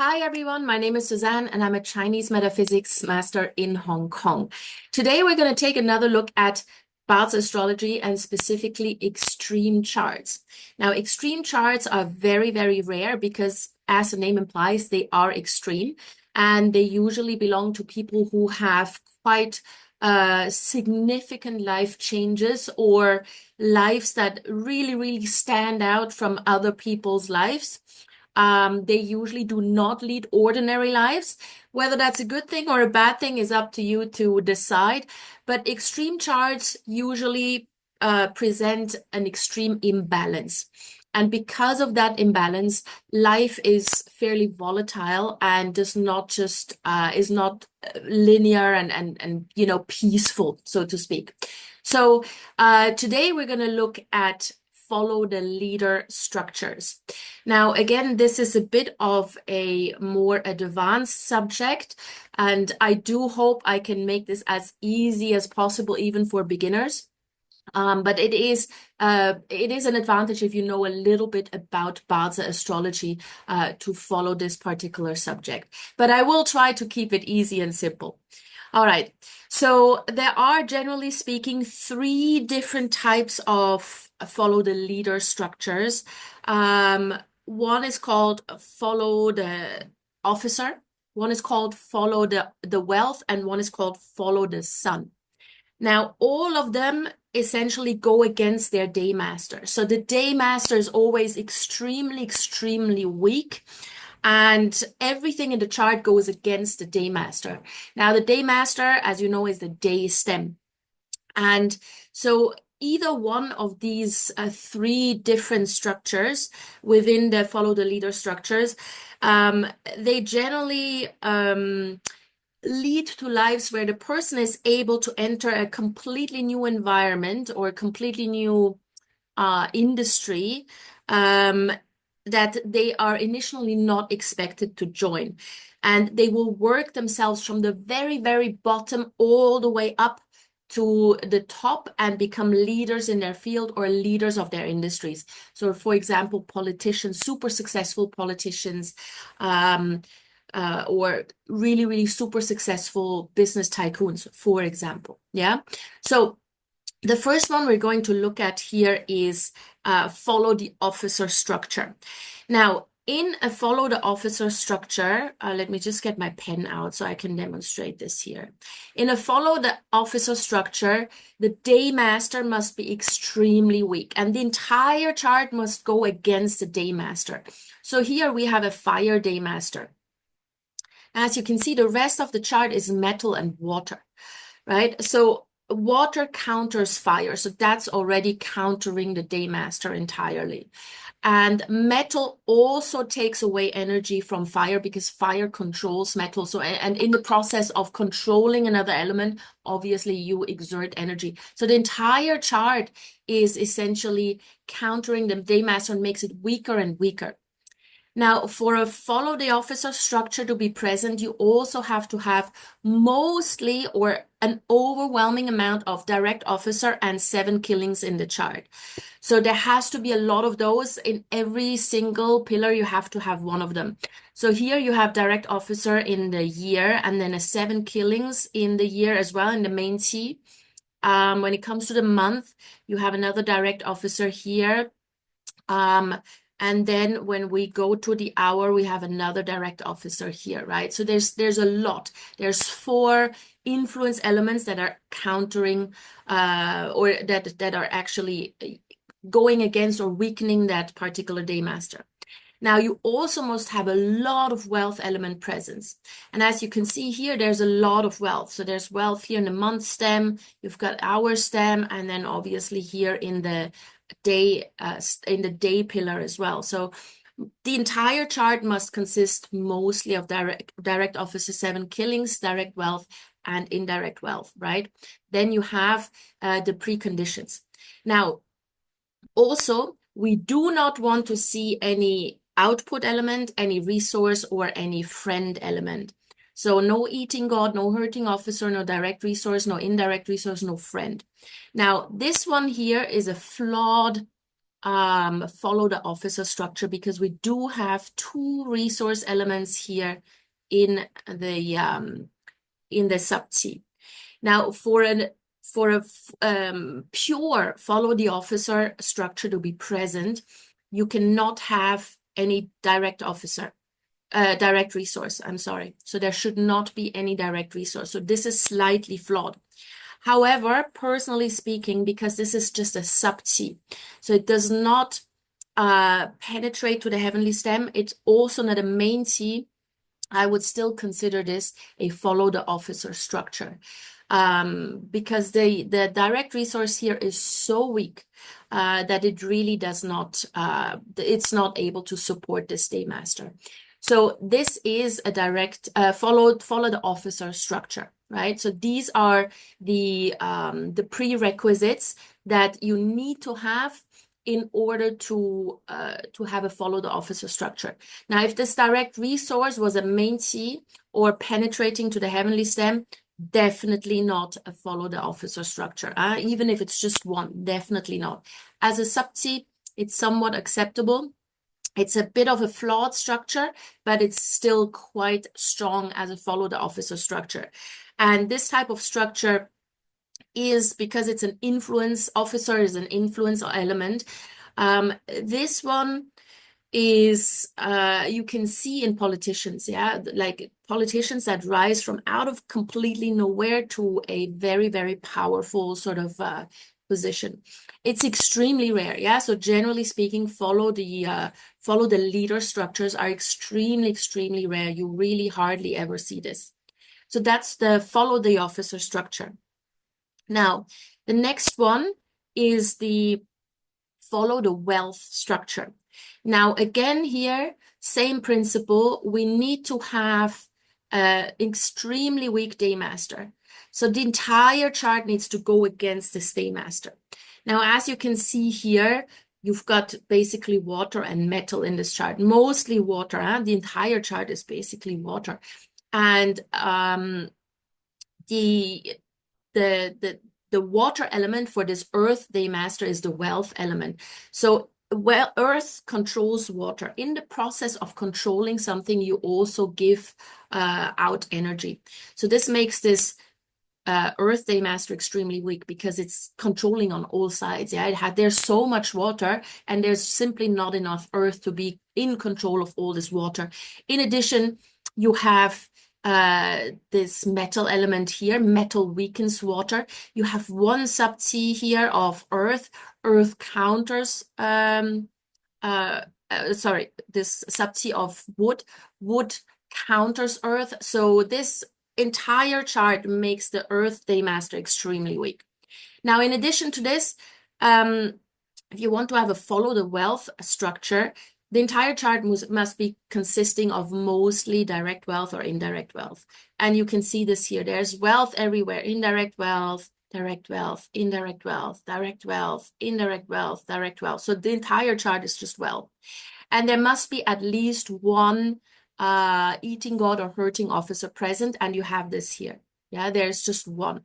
Hi everyone, my name is Suzanne and I'm a Chinese metaphysics master in Hong Kong. Today we're going to take another look at Bazi Astrology and specifically extreme charts. Now, extreme charts are very, very rare because, as the name implies, they are extreme and they usually belong to people who have quite significant life changes or lives that really, really stand out from other people's lives. They usually do not lead ordinary lives. Whether that's a good thing or a bad thing is up to you to decide. But extreme charts usually present an extreme imbalance. And because of that imbalance, life is fairly volatile and does not just is not linear and peaceful, so to speak. So today we're going to look at follow the leader structures. Now, again, this is a bit of a more advanced subject, and I do hope I can make this as easy as possible, even for beginners. But it is an advantage if you know a little bit about Bazi astrology to follow this particular subject. But I will try to keep it easy and simple. All right. So there are, generally speaking, three different types of follow the leader structures. One is called follow the officer, one is called follow the wealth, and one is called follow the sun. Now, all of them essentially go against their day master. So the day master is always extremely, extremely weak. And everything in the chart goes against the day master. Now, the day master, as you know, is the day stem. And so either one of these three different structures within the follow the leader structures, they generally lead to lives where the person is able to enter a completely new environment or a completely new industry that they are initially not expected to join. And they will work themselves from the very, very bottom all the way up to the top and become leaders in their field or leaders of their industries. So, for example, politicians, super successful politicians, or really, really super successful business tycoons, for example. Yeah. So the first one we're going to look at here is follow the officer structure. Now, in a follow the officer structure, let me just get my pen out so I can demonstrate this here. In a follow the officer structure, the day master must be extremely weak and the entire chart must go against the day master. So here we have a fire day master. As you can see, the rest of the chart is metal and water, right? So water counters fire, so that's already countering the day master entirely. And metal also takes away energy from fire because fire controls metal. So, and in the process of controlling another element, obviously you exert energy. So the entire chart is essentially countering the day master and makes it weaker and weaker. Now, for a follow the officer structure to be present, you also have to have mostly or an overwhelming amount of direct officer and 7 killings in the chart. So there has to be a lot of those in every single pillar. You have to have one of them. So here you have direct officer in the year and then a 7 killings in the year as well in the main T. When it comes to the month, you have another direct officer here. And then when we go to the hour, we have another direct officer here, right? So there's a lot. There's 4 influence elements that are countering or that are actually going against or weakening that particular day master. Now, you also must have a lot of wealth element presence. And as you can see here, there's a lot of wealth. So there's wealth here in the month stem, you've got hour stem, and then obviously here in the day pillar as well. So the entire chart must consist mostly of direct officer 7 killings, direct wealth, and indirect wealth, right? Then you have the preconditions. Now, also, we do not want to see any output element, any resource, or any friend element. So no eating God, no hurting officer, no direct resource, no indirect resource, no friend. Now, this one here is a flawed follow the officer structure because we do have two resource elements here in the sub-T. Now, for a pure follow the officer structure to be present, you cannot have any direct resource, I'm sorry. So there should not be any direct resource. So this is slightly flawed. However, personally speaking, because this is just a sub-T, so it does not penetrate to the heavenly stem, it's also not a main T, I would still consider this a follow the officer structure. Because the direct resource here is so weak that it really does not, it's not able to support this day master. So this is a direct follow the officer structure, right? So these are the prerequisites that you need to have in order to have a follow the officer structure. Now, if this direct resource was a main T or penetrating to the heavenly stem, definitely not a follow the officer structure. Even if it's just one, definitely not. As a sub-T, it's somewhat acceptable. It's a bit of a flawed structure, but it's still quite strong as a follow the officer structure. And this type of structure is because it's an influence officer, is an influence element. This one is you can see in politicians, like politicians that rise from out of completely nowhere to a very, very powerful sort of position. It's extremely rare, so generally speaking, follow the leader structures are extremely rare. You really hardly ever see this. So that's the follow the officer structure. Now, the next one is the follow the wealth structure. Now, again here, same principle. We need to have an extremely weak day master. So the entire chart needs to go against this day master. Now, as you can see here, you've got basically water and metal in this chart, mostly water. The entire chart is basically water. And the water element for this earth day master is the wealth element. So earth controls water. In the process of controlling something, you also give out energy. So this makes this earth day master extremely weak because it's controlling on all sides. There's so much water and there's simply not enough earth to be in control of all this water. In addition, you have this metal element here. Metal weakens water. You have one sub-T here of earth. Earth counters this sub-T of wood. Wood counters earth. So this entire chart makes the earth day master extremely weak. Now, in addition to this, if you want to have a follow the wealth structure, the entire chart must be consisting of mostly direct wealth or indirect wealth. And you can see this here. There's wealth everywhere. Indirect wealth, direct wealth, indirect wealth, direct wealth, indirect wealth, direct wealth. So the entire chart is just wealth. And there must be at least one eating god or hurting officer present. And you have this here. There's just one.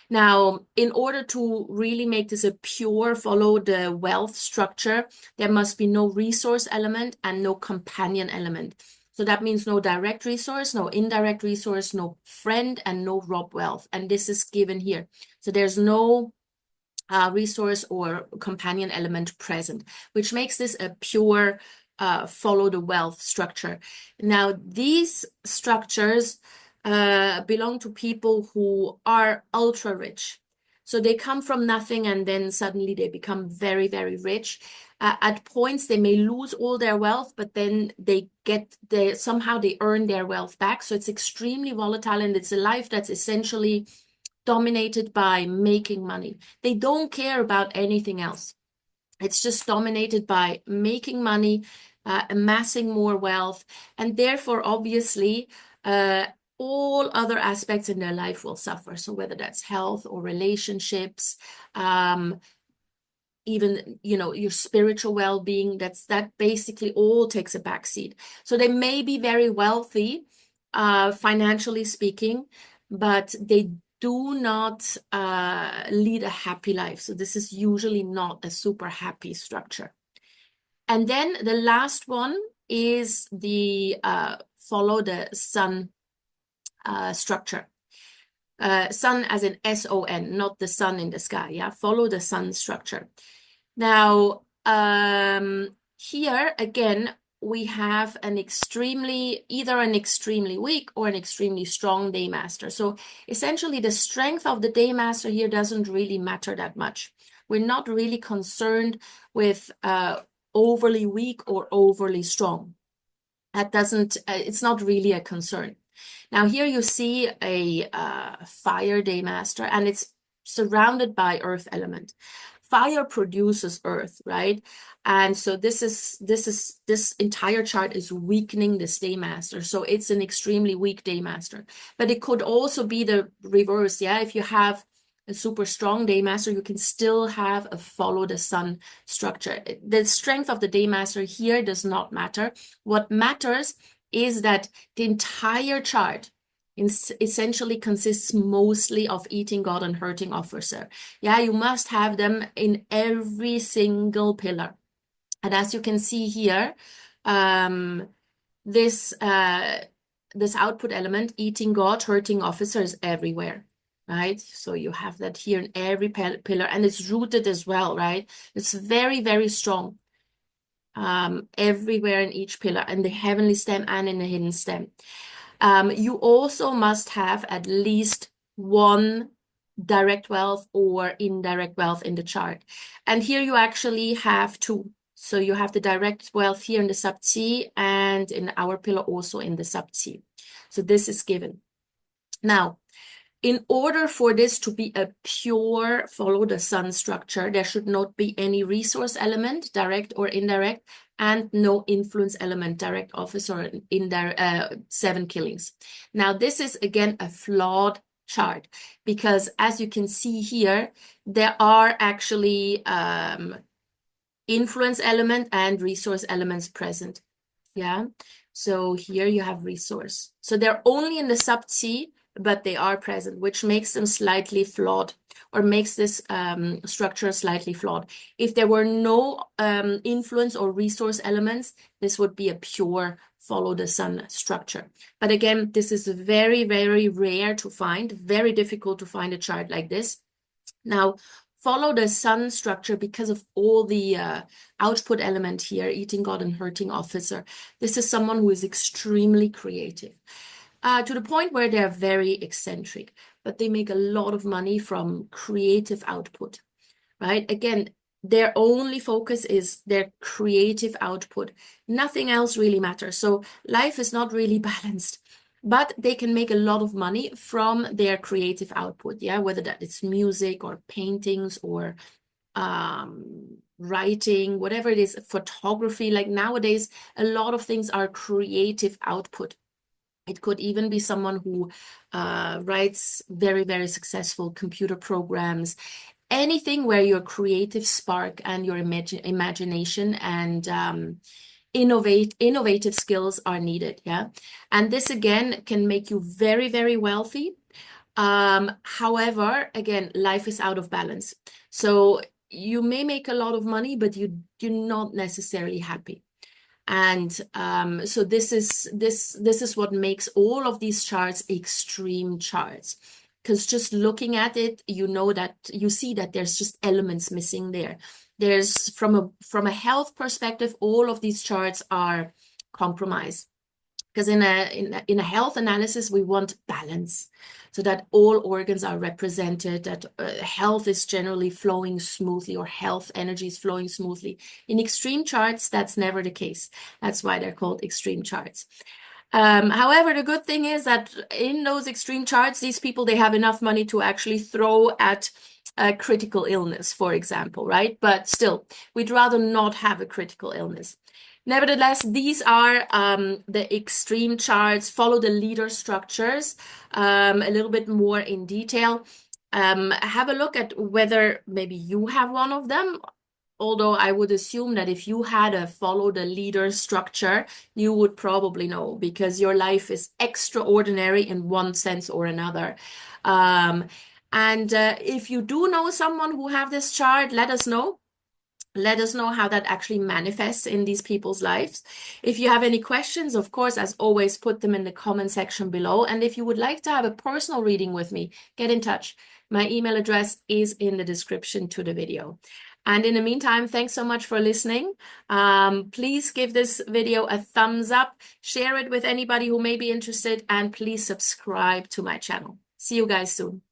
Now, in order to really make this a pure follow the wealth structure, there must be no resource element and no companion element. So that means no direct resource, no indirect resource, no friend, and no rob wealth. And this is given here. So there's no resource or companion element present, which makes this a pure follow the wealth structure. Now, these structures belong to people who are ultra rich. So they come from nothing and then suddenly they become very, very rich. At points, they may lose all their wealth, but then somehow they earn their wealth back. So it's extremely volatile and it's a life that's essentially dominated by making money. They don't care about anything else. It's just dominated by making money, amassing more wealth, and therefore, obviously, all other aspects in their life will suffer. So whether that's health or relationships, even, your spiritual well-being, that basically all takes a backseat. So they may be very wealthy, financially speaking, but they do not lead a happy life. So this is usually not a super happy structure. And then the last one is the follow the sun structure. Sun as in S-O-N, not the sun in the sky. Yeah, follow the sun structure. Now, here again, we have either an extremely weak or an extremely strong day master. So essentially, the strength of the day master here doesn't really matter that much. We're not really concerned with overly weak or overly strong. That doesn't, it's not really a concern. Now here you see a fire day master, and it's surrounded by earth element. Fire produces earth, right? And so this entire chart is weakening this day master. So it's an extremely weak day master. But it could also be the reverse, yeah? If you have a super strong day master, you can still have a follow the sun structure. The strength of the day master here does not matter. What matters is that the entire chart essentially consists mostly of eating God and hurting officer. Yeah, you must have them in every single pillar. And as you can see here, this output element, eating God, hurting officer, is everywhere, right? So you have that here in every pillar, and it's rooted as well, right? It's very, very strong everywhere in each pillar, in the heavenly stem and in the hidden stem. You also must have at least one direct wealth or indirect wealth in the chart. And here you actually have two. So you have the direct wealth here in the sub-T and in our pillar also in the sub-T. So this is given. Now, in order for this to be a pure follow the sun structure, there should not be any resource element, direct or indirect, and no influence element, direct office or indirect 7 killings. Now, this is again a flawed chart because as you can see here, there are actually influence element and resource elements present. Yeah. So here you have resource. So they're only in the sub-T, but they are present, which makes them slightly flawed or makes this structure slightly flawed. If there were no influence or resource elements, this would be a pure follow the sun structure. But again, this is very, very rare to find, very difficult to find a chart like this. Now, follow the sun structure because of all the output element here, eating God and hurting officer. This is someone who is extremely creative. To the point where they're very eccentric, but they make a lot of money from creative output, right? Again, their only focus is their creative output. Nothing else really matters. So life is not really balanced, but they can make a lot of money from their creative output, yeah, whether that is music or paintings or writing, whatever it is, photography. Like nowadays, a lot of things are creative output. It could even be someone who writes very, very successful computer programs, anything where your creative spark and your imagination and innovative skills are needed. Yeah. And this again can make you very, very wealthy. However, again, life is out of balance. So you may make a lot of money, but you're not necessarily happy. And so this is what makes all of these charts extreme charts. Because just looking at it, you see that there's just elements missing there. There's from a health perspective, all of these charts are compromised. Because in a health analysis, we want balance so that all organs are represented, that health is generally flowing smoothly or health energy is flowing smoothly. In extreme charts, that's never the case. That's why they're called extreme charts. However, the good thing is that in those extreme charts, these people, they have enough money to actually throw at a critical illness, for example, right? But still, we'd rather not have a critical illness. Nevertheless, these are the extreme charts, follow the leader structures a little bit more in detail. Have a look at whether maybe you have one of them although I would assume that if you had a follow the leader structure, you would probably know because your life is extraordinary in one sense or another. And if you do know someone who have this chart, let us know. Let us know how that actually manifests in these people's lives. If you have any questions, of course, as always, put them in the comment section below. And if you would like to have a personal reading with me, get in touch. My email address is in the description to the video. And in the meantime, thanks so much for listening. Please give this video a thumbs up, share it with anybody who may be interested, and please subscribe to my channel. See you guys soon.